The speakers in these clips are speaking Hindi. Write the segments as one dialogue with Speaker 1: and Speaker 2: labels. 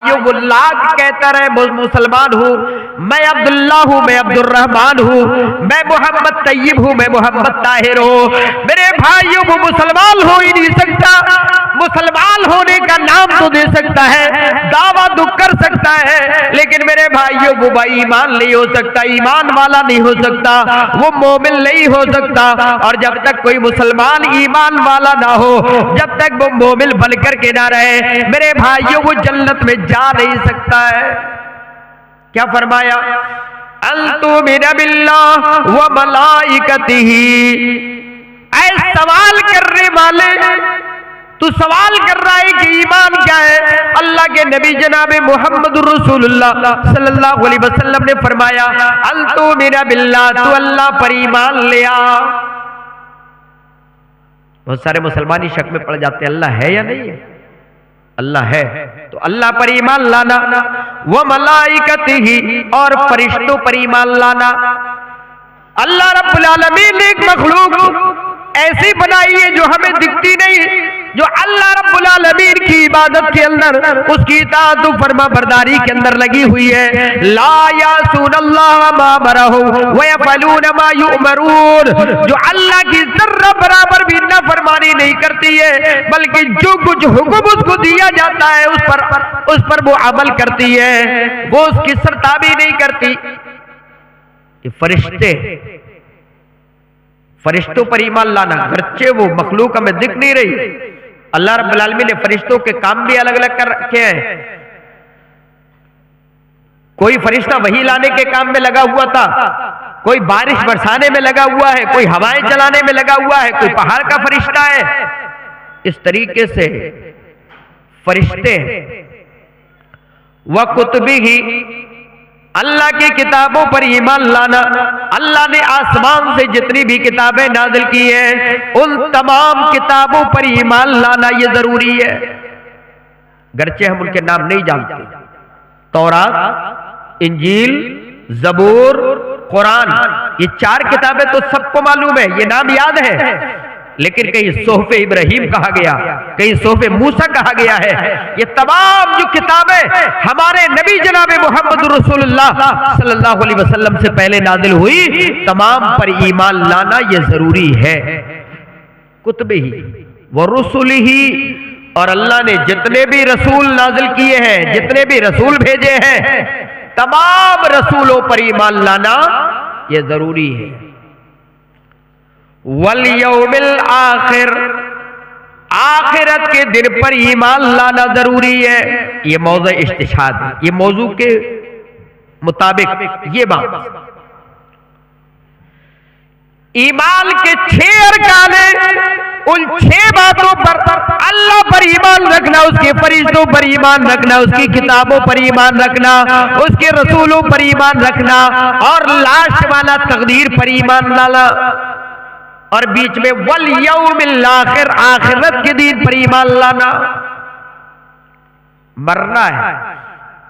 Speaker 1: वो लाख कहता रहे मुसलमान हूँ, मैं अब्दुल्ला हूँ, मैं अब्दुर्रहमान हूँ, मैं मोहम्मद तैयब हूँ, मैं मोहम्मद ताहिर हूँ। मेरे भाइयों, वो मुसलमान हो ही नहीं सकता। मुसलमान होने का नाम तो दे सकता है, दावा तो कर सकता है, लेकिन मेरे भाइयों वो भाई ईमान नहीं हो सकता, ईमान वाला नहीं हो सकता, वो मोमिन नहीं हो सकता। और जब तक कोई मुसलमान ईमान वाला ना हो, जब तक वो मोमिन बनकर के ना रहे, मेरे भाइयों वो जन्नत में जा नहीं सकता है। क्या फरमाया? अंतुमिना बिल्लाह व मलाइकतिही। ऐ सवाल करने वाले, तू सवाल कर रहा है कि ईमान क्या है? अल्लाह के नबी जनाब मुहम्मदुर रसूलुल्लाह सल्लल्लाहु अलैहि वसल्लम ने फरमाया, अंतुमिना बिल्लाह, तू अल्लाह पर ईमान ले आ। बहुत सारे मुसलमान ही शक में पड़ जाते हैं, अल्लाह है या नहीं है? अल्लाह है तो अल्लाह पर ईमान लाना, वो मलाइकतिही, और फरिश्तों पर ईमान लाना। अल्लाह रब्बुल आलमीन ने एक मखलूक ऐसी बनाई है जो हमें दिखती नहीं, जो अल्लाह रब्बुल आलमीन की इबादत के अंदर, उसकी इताअत फरमा बरदारी के अंदर लगी हुई है। ला यासूनल्लाह मा अमरहु व यफअलून मा युअमरून। जो अल्लाह की जर्रा बराबर भी नाफरमानी नहीं करती है, बल्कि जो कुछ हुक्म उसको दिया जाता है उस पर वो अमल करती है, वो उसकी सरताबी नहीं करती। ये फरिश्तों पर ईमान लाना, गरचे वो मखलूक हमें दिख नहीं रही। अल्लाह रब्बुल आलमीन ने फरिश्तों के काम भी अलग अलग कर रखे हैं। कोई फरिश्ता वही लाने के काम में लगा हुआ था, कोई बारिश बरसाने में लगा हुआ है, कोई हवाएं चलाने में लगा हुआ है, कोई पहाड़ का फरिश्ता है। इस तरीके से फरिश्ते व कुतुबिही, अल्लाह की किताबों पर ईमान लाना। अल्लाह ने आसमान से जितनी भी किताबें नाजिल की हैं, उन तमाम किताबों पर ईमान लाना ये जरूरी है, गरचे हम उनके नाम नहीं जानते। तौरात, इंजील, जबूर, कुरान, ये 4 किताबें तो सबको मालूम है, ये नाम याद है, लेकिन कहीं सोहफे इब्राहिम कहा गया, कहीं सोहफे मूसा कहा गया है। ये तमाम जो किताबें हमारे नबी जनाब मुहम्मद रसूलुल्लाह सल्लल्लाहु अलैहि वसल्लम से पहले नाजिल हुई, तमाम पर ईमान लाना ये जरूरी है। कुतुबिही व रुसुलिही, और अल्लाह ने जितने भी रसूल नाजिल किए हैं, जितने भी रसूल भेजे हैं, तमाम रसूलों पर ईमान लाना ये जरूरी है। वल यौमिल आखिर, आखिरत के दिन पर ईमान लाना जरूरी है। ये मौज़ू इस्तिशाद है, ये मौजू के मुताबिक ये बात, ईमान के 6 अरकान हैं, उन 6 बातों पर अल्लाह पर ईमान रखना, उसके फरिश्तों पर ईमान रखना, उसकी किताबों पर ईमान रखना, उसके रसूलों पर ईमान रखना, और लास्ट वाला तकदीर पर ईमान लाना, और बीच में वल यौमिल आखिर, आखिरत के दिन पर ईमान लाना। मरना है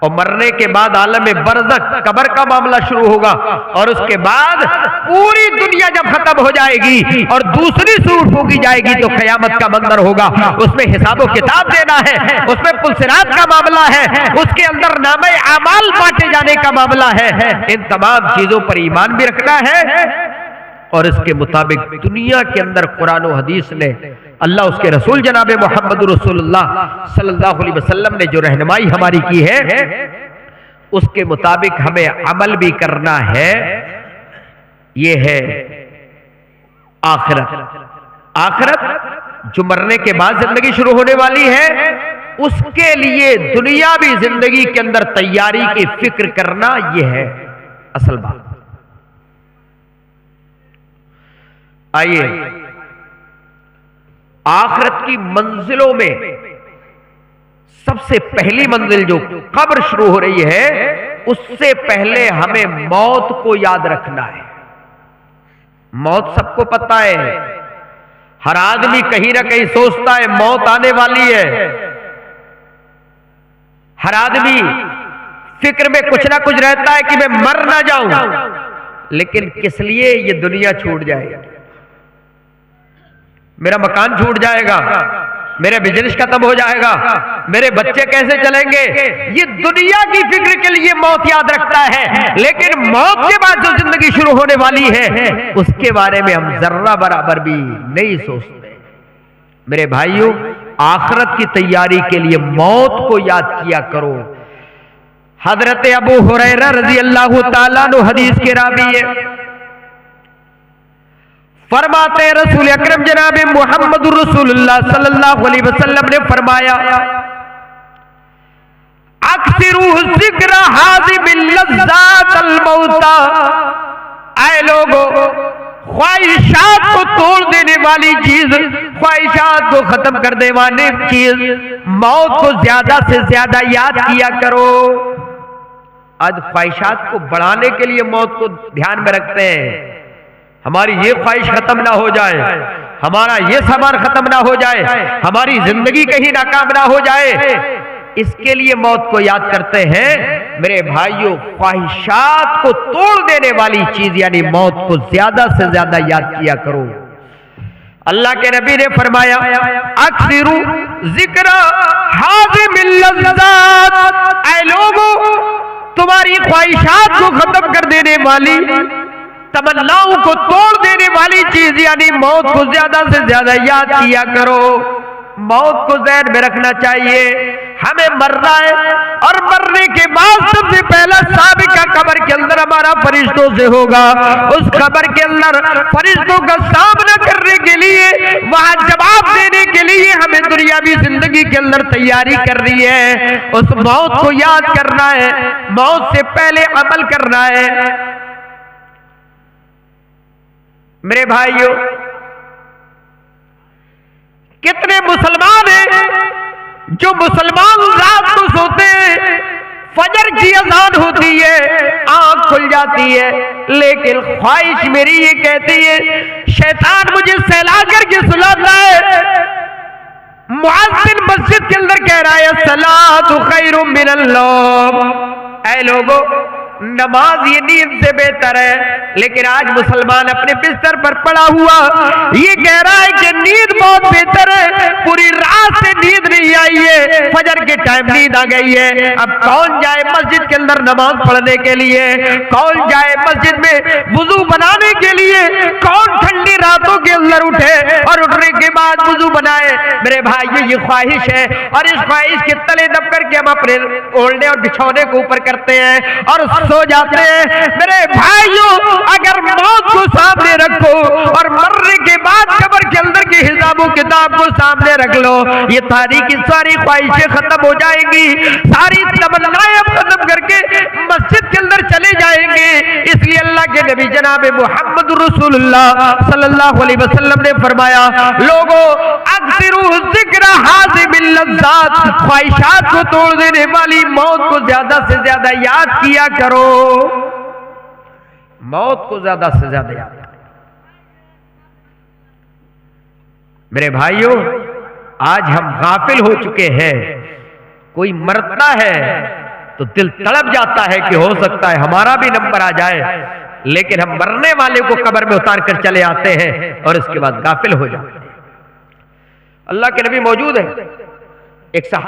Speaker 1: और मरने के बाद आलम बरज़ख, कब्र का मामला शुरू होगा, और उसके बाद पूरी दुनिया जब खत्म हो जाएगी और दूसरी सूरत होगी जाएगी तो क़यामत का मंजर होगा। उसमें हिसाब व किताब देना है, उसमें पुलसिरात का मामला है, उसके अंदर नामे आमाल बांटे जाने का मामला है। इन तमाम चीजों पर ईमान भी रखना है, और इसके मुताबिक दुनिया के अंदर कुरान और हदीस ने, अल्लाह उसके रसूल जनाब मुहम्मद रसूलुल्लाह सल्लल्लाहु अलैहि वसल्लम ने जो रहनुमाई हमारी की है, उसके मुताबिक हमें अमल भी करना है। ये है आखिरत। आखिरत जो मरने के बाद जिंदगी शुरू होने वाली है, उसके लिए दुनियावी जिंदगी के अंदर तैयारी की फिक्र करना, यह है असल बात। आइए, आखिरत की मंजिलों में सबसे पहली मंजिल जो कब्र शुरू हो रही है, उससे पहले हमें मौत को याद रखना है। मौत सबको पता है, हर आदमी कहीं ना कहीं सोचता है मौत आने वाली है, हर आदमी फिक्र में कुछ ना कुछ रहता है कि मैं मर ना जाऊं, लेकिन किस लिए? ये दुनिया छूट जाएगी, मेरा मकान छूट जाएगा, मेरे बिजनेस खत्म हो जाएगा, मेरे बच्चे कैसे चलेंगे, ये दुनिया की फिक्र के लिए मौत याद रखता है, लेकिन मौत के बाद जो जिंदगी शुरू होने वाली है उसके बारे में हम जर्रा बराबर भी नहीं सोचते। मेरे भाइयों, आखिरत की तैयारी के लिए मौत को याद किया करो। हजरत अबू हुरैरा रजी अल्लाह ताला अन्हु हदीस के रावी है, फरमाते रसूल अकरम जनाब मुहम्मदुर रसूलुल्लाह सल्लल्लाहु अलैहि वसल्लम ने फरमाया, अक्सिरू ज़िक्र हाज़िमिल लज़्ज़ातिल मौता। ऐ लोगों, ख्वाहिशात को तोड़ देने वाली चीज, ख्वाहिशात को खत्म कर देने वाली चीज मौत को ज्यादा से ज्यादा याद किया करो। आज ख्वाहिशात को बढ़ाने के लिए मौत को ध्यान में रखते हैं। हमारी ये ख्वाहिश खत्म ना हो जाए, हमारा ये सामान खत्म ना हो जाए, हमारी जिंदगी कहीं नाकाम ना हो जाए, इसके लिए मौत को याद करते हैं। मेरे भाइयों, ख्वाहिशात को तोड़ देने वाली चीज यानी मौत को ज्यादा से ज्यादा याद किया करो। अल्लाह के नबी ने फरमाया, अक्सिरू जिक्र हाज़िमिल लज़्ज़ात। ऐ लोगों, तुम्हारी ख्वाहिशात को खत्म कर देने वाली, तमन्नाओं को तोड़ देने वाली चीज यानी मौत को ज्यादा से ज्यादा याद किया करो। मौत को ज़हन में रखना चाहिए। हमें मरना है और मरने के बाद सबसे पहला साबिका कब्र के अंदर हमारा फरिश्तों से होगा। उस कब्र के अंदर फरिश्तों का सामना करने के लिए, वहां जवाब देने के लिए हमें दुनियावी जिंदगी के अंदर तैयारी करनी है। उस मौत को याद करना है, मौत से पहले अमल करना है। मेरे भाइयों, कितने मुसलमान हैं जो मुसलमान रात को सोते हैं, फजर की अजान होती है, आंख खुल जाती है, लेकिन ख्वाहिश मेरी ये कहती है, शैतान मुझे सहला करके सुलाता है। मुअज्जिन मस्जिद के अंदर कह रहा है, सलातु खैरुम मिनल नौम। ऐ लोगों, नमाज ये नींद से बेहतर है, लेकिन आज मुसलमान अपने बिस्तर पर पड़ा हुआ ये कह रहा है कि नींद बहुत बेहतर है, पूरी रात से नींद नहीं आई है, फजर के टाइम नींद आ गई है। अब कौन जाए मस्जिद के अंदर नमाज पढ़ने के लिए, कौन जाए मस्जिद में वुजू बनाने के लिए, कौन ठंडी रातों के अंदर उठे और उठने के बाद वुजू बनाए। मेरे भाई, ये ख्वाहिश है और इस ख्वाहिश के तले दब करके हम अपने ओढ़ने और बिछौने को ऊपर करते हैं और सो जाते हैं। मेरे भाइयों, अगर मौत को सामने रखो और मरने के बाद कब्र के अंदर के हिसाबो किताब को सामने रख लो, ये सारी की सारी ख्वाहिशें खत्म हो जाएंगी, सारी तमन्नाएं खत्म करके मस्जिद के अंदर चले जाएंगे। इसलिए अल्लाह के नबी जनाब मुहम्मद रसूलुल्लाह सल्लल्लाहु अलैहि वसल्लम ने फरमाया, लोगों, अक्सिरू ज़िक्र हाज़िमिल लज़्ज़ात। ख्वाहिशात को तोड़ देने वाली मौत को ज्यादा से ज्यादा याद किया करो। मौत को ज्यादा से ज्यादा याद करें। मेरे भाइयों, आज हम गाफिल हो चुके हैं। कोई मरता है तो दिल तड़प जाता है कि हो सकता है हमारा भी नंबर आ जाए, लेकिन हम मरने वाले को कब्र में उतार कर चले आते हैं और इसके बाद गाफिल हो जाते हैं। अल्लाह के नबी मौजूद है, एक